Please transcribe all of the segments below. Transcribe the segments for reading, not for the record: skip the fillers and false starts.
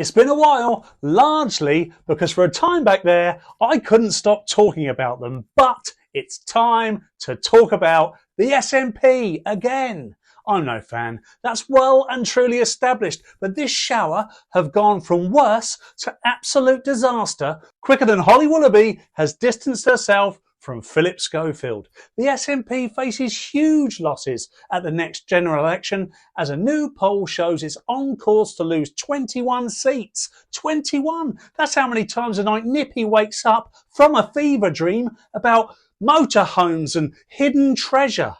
It's been a while, largely because for a time back there, I couldn't stop talking about them, but it's time to talk about the SNP again. I'm no fan. That's well and truly established, but this shower have gone from worse to absolute disaster quicker than Holly Willoughby has distanced herself from Phillip Schofield. The SNP faces huge losses at the next general election as a new poll shows it's on course to lose 21 seats. 21! That's how many times a night Nippy wakes up from a fever dream about motorhomes and hidden treasure.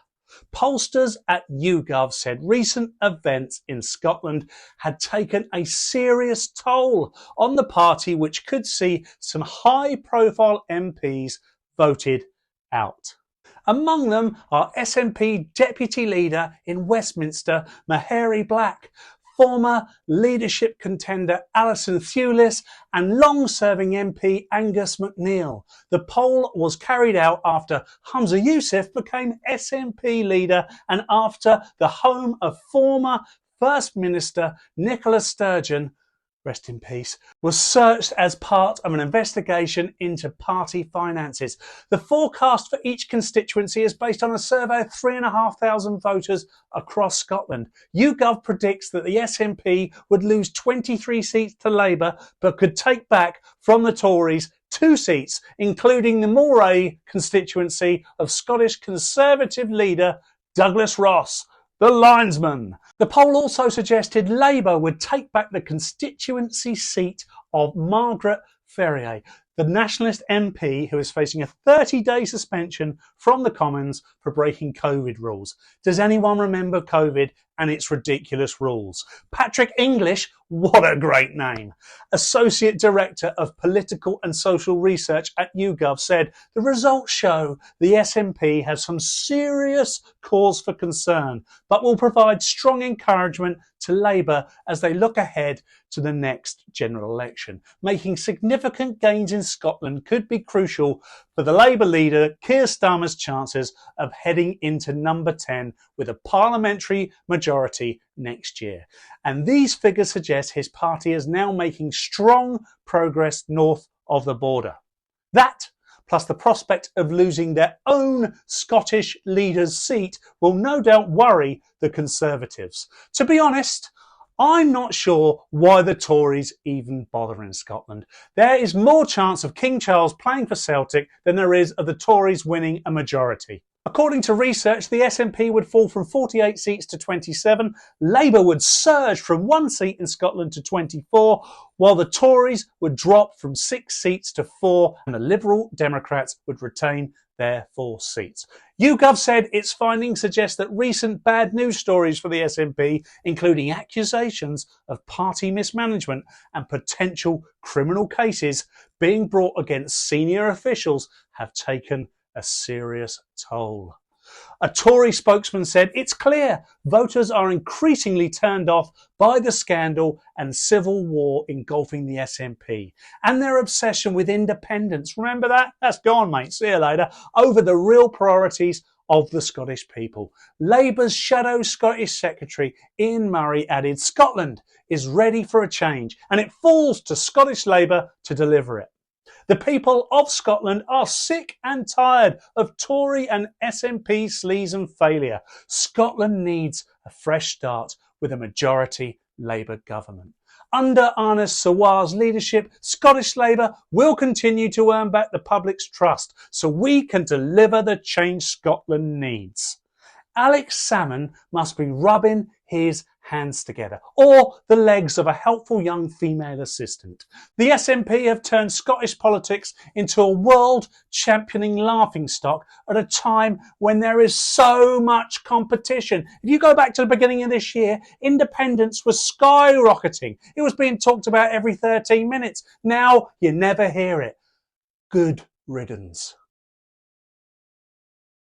Pollsters at YouGov said recent events in Scotland had taken a serious toll on the party, which could see some high-profile MPs voted out. Among them are SNP Deputy Leader in Westminster, Mhairi Black, former leadership contender Alison Thewlis and long-serving MP Angus MacNeil. The poll was carried out after Humza Yousaf became SNP leader and after the home of former First Minister Nicola Sturgeon, rest in peace, was searched as part of an investigation into party finances. The forecast for each constituency is based on a survey of 3,500 voters across Scotland. YouGov predicts that the SNP would lose 23 seats to Labour, but could take back from the Tories 2 seats, including the Moray constituency of Scottish Conservative leader Douglas Ross, the linesman. The poll also suggested Labour would take back the constituency seat of Margaret Ferrier, the Nationalist MP who is facing a 30-day suspension from the Commons for breaking COVID rules. Does anyone remember COVID and its ridiculous rules? Patrick English, what a great name, Associate Director of Political and Social Research at YouGov, said the results show the SNP has some serious cause for concern, but will provide strong encouragement to Labour as they look ahead to the next general election. Making significant gains in Scotland could be crucial for the Labour leader Keir Starmer's chances of heading into number 10 with a parliamentary majority next year. And these figures suggest his party is now making strong progress north of the border. That, plus the prospect of losing their own Scottish leader's seat, will no doubt worry the Conservatives. To be honest, I'm not sure why the Tories even bother in Scotland. There is more chance of King Charles playing for Celtic than there is of the Tories winning a majority. According to research, the SNP would fall from 48 seats to 27, Labour would surge from 1 seat in Scotland to 24, while the Tories would drop from 6 seats to 4, and the Liberal Democrats would retain their 4 seats. YouGov said its findings suggest that recent bad news stories for the SNP, including accusations of party mismanagement and potential criminal cases being brought against senior officials, have taken a serious toll. A Tory spokesman said it's clear voters are increasingly turned off by the scandal and civil war engulfing the SNP and their obsession with independence. Remember that? That's gone, mate. See you later. Over the real priorities of the Scottish people. Labour's shadow Scottish Secretary Ian Murray added Scotland is ready for a change and it falls to Scottish Labour to deliver it. The people of Scotland are sick and tired of Tory and SNP sleaze and failure. Scotland needs a fresh start with a majority Labour government. Under Ernest Sawar's leadership, Scottish Labour will continue to earn back the public's trust so we can deliver the change Scotland needs. Alex Salmon must be rubbing his hands together, or the legs of a helpful young female assistant. The SNP have turned Scottish politics into a world championing laughingstock at a time when there is so much competition. If you go back to the beginning of this year, independence was skyrocketing. It was being talked about every 13 minutes. Now you never hear it. Good riddance.